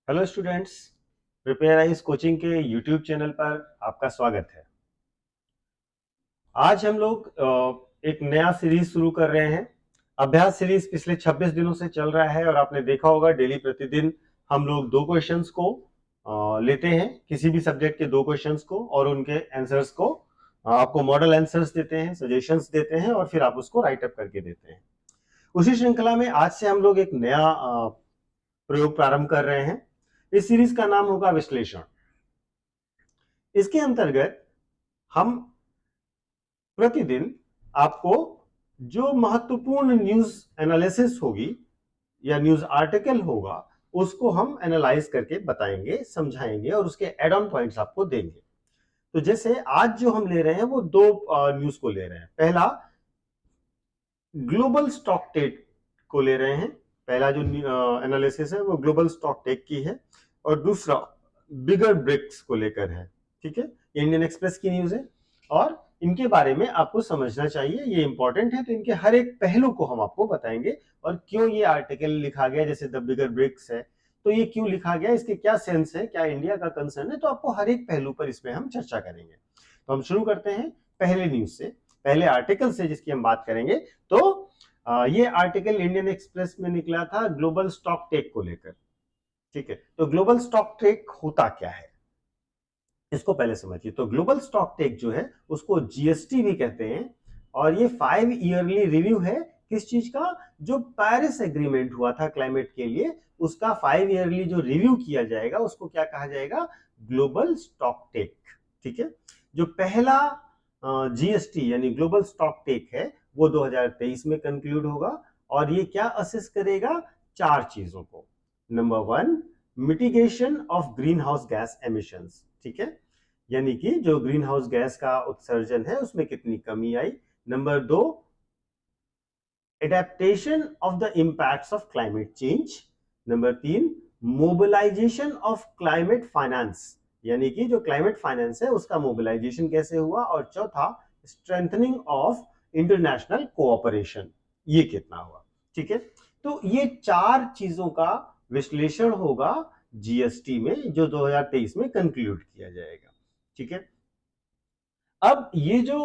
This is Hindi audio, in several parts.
Hello students, prepare eyes coaching के यूट्यूब चैनल पर आपका स्वागत है। आज हम लोग एक नया सीरीज शुरू कर रहे हैं। अभ्यास सीरीज पिछले 26 दिनों से चल रहा है और आपने देखा होगा डेली प्रतिदिन हम लोग दो क्वेश्चंस को लेते हैं, किसी भी सब्जेक्ट के दो क्वेश्चंस को, और उनके आंसर्स को आपको मॉडल आंसर्स देते हैं, सजेशंस देते हैं और फिर आप उसको राइट अप करके देते हैं। उसी श्रृंखला में आज से हम लोग एक नया प्रयोग प्रारंभ कर रहे हैं। इस सीरीज का नाम होगा विश्लेषण। इसके अंतर्गत हम प्रतिदिन आपको जो महत्वपूर्ण न्यूज एनालिसिस होगी या न्यूज आर्टिकल होगा उसको हम एनालाइज करके बताएंगे, समझाएंगे और उसके एड ऑन पॉइंट्स आपको देंगे। तो जैसे आज जो हम ले रहे हैं वो दो न्यूज को ले रहे हैं। पहला ग्लोबल स्टॉक टेक को ले रहे हैं। पहला जो एनालिसिस है वो ग्लोबल स्टॉक टेक की है और दूसरा बिगर ब्रिक्स को लेकर है। ठीक है, ये इंडियन एक्सप्रेस की न्यूज है और इनके बारे में आपको समझना चाहिए, ये इंपॉर्टेंट है। तो इनके हर एक पहलू को हम आपको बताएंगे और क्यों ये आर्टिकल लिखा गया, जैसे द बिगर ब्रिक्स है तो ये क्यों लिखा गया, इसके क्या सेंस है, क्या इंडिया का कंसर्न है, तो आपको हर एक पहलू पर इसमें हम चर्चा करेंगे। तो हम शुरू करते हैं पहले न्यूज से, पहले आर्टिकल से जिसकी हम बात करेंगे। तो ये आर्टिकल इंडियन एक्सप्रेस में निकला था ग्लोबल स्टॉक टेक को लेकर। ठीक है, तो ग्लोबल स्टॉक टेक होता क्या है इसको पहले समझिए। तो ग्लोबल स्टॉक टेक जो है उसको जीएसटी भी कहते हैं और ये 5 ईयरली रिव्यू है। किस चीज का? जो पेरिस एग्रीमेंट हुआ था क्लाइमेट के लिए, उसका 5 ईयरली जो रिव्यू किया जाएगा उसको क्या कहा जाएगा? Global stock take. ठीक है, जो पहला जीएसटी यानी ग्लोबल स्टॉक टेक है वो 2023 में कंक्लूड होगा और ये क्या असेस करेगा? 4 चीजों को। Number 1, mitigation of green house gas emissions. ठीक है, यानी कि जो ग्रीन हाउस गैस का उत्सर्जन है उसमें कितनी कमी आई। Number 2, adaptation of the impacts of climate change. Number 3, mobilisation of climate finance, यानी कि जो क्लाइमेट फाइनेंस है उसका मोबिलाइजेशन कैसे हुआ। और चौथा, स्ट्रेंथनिंग ऑफ इंटरनेशनल कोऑपरेशन, ये कितना हुआ। ठीक है, तो ये 4 चीजों का विश्लेषण होगा जीएसटी में जो 2023 में कंक्लूड किया जाएगा। ठीक है, अब ये जो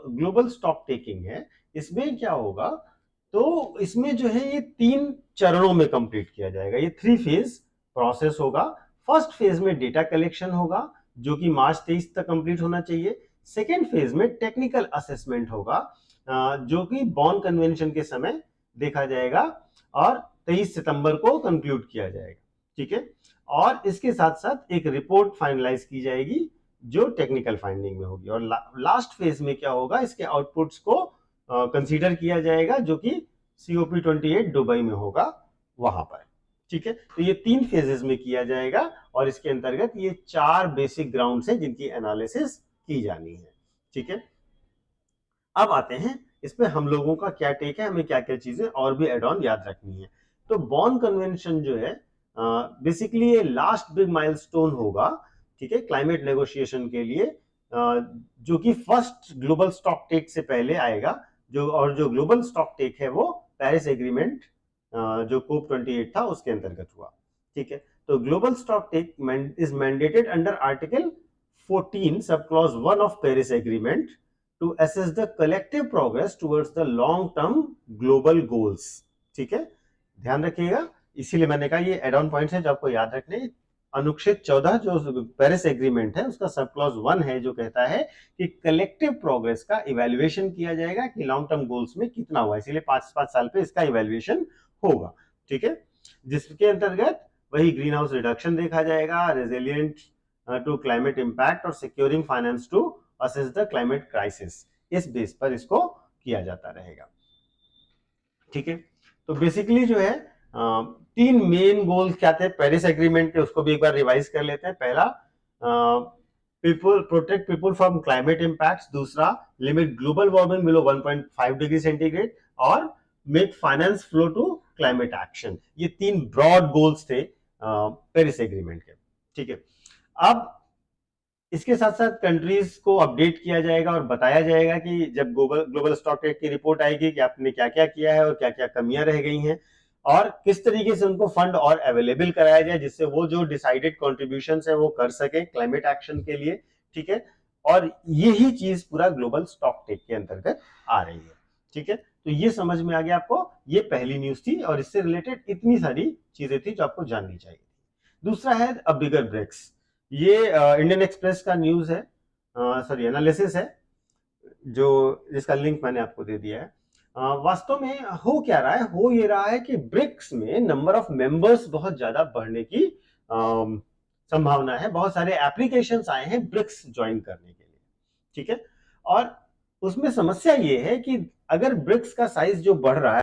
ग्लोबल स्टॉक टेकिंग है इसमें क्या होगा? तो इसमें जो है ये 3 चरणों में कंप्लीट किया जाएगा। ये 3 फेज प्रोसेस होगा। फर्स्ट फेज में डेटा कलेक्शन होगा जो कि मार्च 23 तक कंप्लीट होना चाहिए। सेकेंड फेज में टेक्निकल असेसमेंट होगा जो कि बॉन कन्वेंशन के समय देखा जाएगा और 23 सितंबर को कंक्लूड किया जाएगा। ठीक है, और इसके साथ साथ एक रिपोर्ट फाइनलाइज की जाएगी जो टेक्निकल फाइंडिंग में होगी और लास्ट फेज में क्या होगा? इसके आउटपुट्स को कंसीडर किया जाएगा जो कि COP28 दुबई में होगा वहां पर। ठीक है, तो ये 3 फेजेस में किया जाएगा और इसके अंतर्गत ये 4 बेसिक ग्राउंड्स हैं जिनकी एनालिसिस की जानी है। ठीक है, अब आते हैं इस पे हम लोगों का क्या टेक है, हमें क्या क्या चीजें और भी एड ऑन याद रखनी है। तो बॉन कन्वेंशन जो है बेसिकली ये लास्ट बिग माइलस्टोन होगा। ठीक है, क्लाइमेट नेगोशिएशन के लिए जो कि फर्स्ट ग्लोबल स्टॉक टेक से पहले आएगा। जो ग्लोबल स्टॉक टेक है वो पेरिस एग्रीमेंट जो COP28 था उसके अंतर्गत हुआ। ठीक है, तो global stock take is mandated under article 14 sub clause 1 of Paris agreement to assess the collective progress towards the long term global goals। ठीक है, ध्यान रखिएगा, इसीलिए मैंने कहा ये एड ऑन पॉइंट्स हैं जो आपको याद रखने। अनुच्छेद 14 जो पेरिस एग्रीमेंट है उसका सब क्लॉज 1 है जो कहता है कि कलेक्टिव प्रोग्रेस का इवैल्यूएशन किया जाएगा कि लॉन्ग टर्म गोल्स में कितना हुआ, इसीलिए 5-5 साल पे इसका इवैल्यूएशन होगा। ठीक है, जिसके अंतर्गत वही ग्रीन हाउस रिडक्शन देखा जाएगा, रेजिलिएंट टू क्लाइमेट इंपैक्ट और securing finance to assess the climate crisis, इस बेस पर इसको किया जाता रहेगा। ठीक है, तो बेसिकली जो है 3 मेन गोल्स क्या थे पेरिस एग्रीमेंट के, उसको भी एक बार रिवाइज कर लेते हैं। पहला, protect people from climate impacts. दूसरा, limit global warming below 1.5 degree centigrade और make finance flow to climate action. ये 3 ब्रॉड गोल्स थे पेरिस एग्रीमेंट के। ठीक है, अब इसके साथ साथ कंट्रीज को अपडेट किया जाएगा और बताया जाएगा कि जब ग्लोबल स्टॉक टेक की रिपोर्ट आएगी कि आपने क्या क्या किया है और क्या क्या कमियां रह गई हैं। और किस तरीके से उनको फंड और अवेलेबल कराया जाए जिससे वो जो डिसाइडेड कॉन्ट्रीब्यूशन है वो कर सके क्लाइमेट एक्शन के लिए, ठीक है। और यही चीज पूरा ग्लोबल स्टॉक टेक के अंतर्गत आ रही है, ठीक है। तो ये समझ में आ गया आपको, ये पहली न्यूज थी और इससे रिलेटेड इतनी सारी चीजें थी जो आपको जाननी चाहिए। दूसरा है अ बिगर ब्रिक्स, ये इंडियन एक्सप्रेस का न्यूज है, सॉरी एनालिसिस है, जो जिसका लिंक मैंने आपको दे दिया है। वास्तव में हो क्या रहा है, हो ये रहा है कि ब्रिक्स में नंबर ऑफ मेंबर्स बहुत ज्यादा बढ़ने की संभावना है, बहुत सारे एप्लीकेशंस आए हैं ब्रिक्स ज्वाइन करने के लिए, ठीक है। और उसमें समस्या ये है कि अगर ब्रिक्स का साइज जो बढ़ रहा है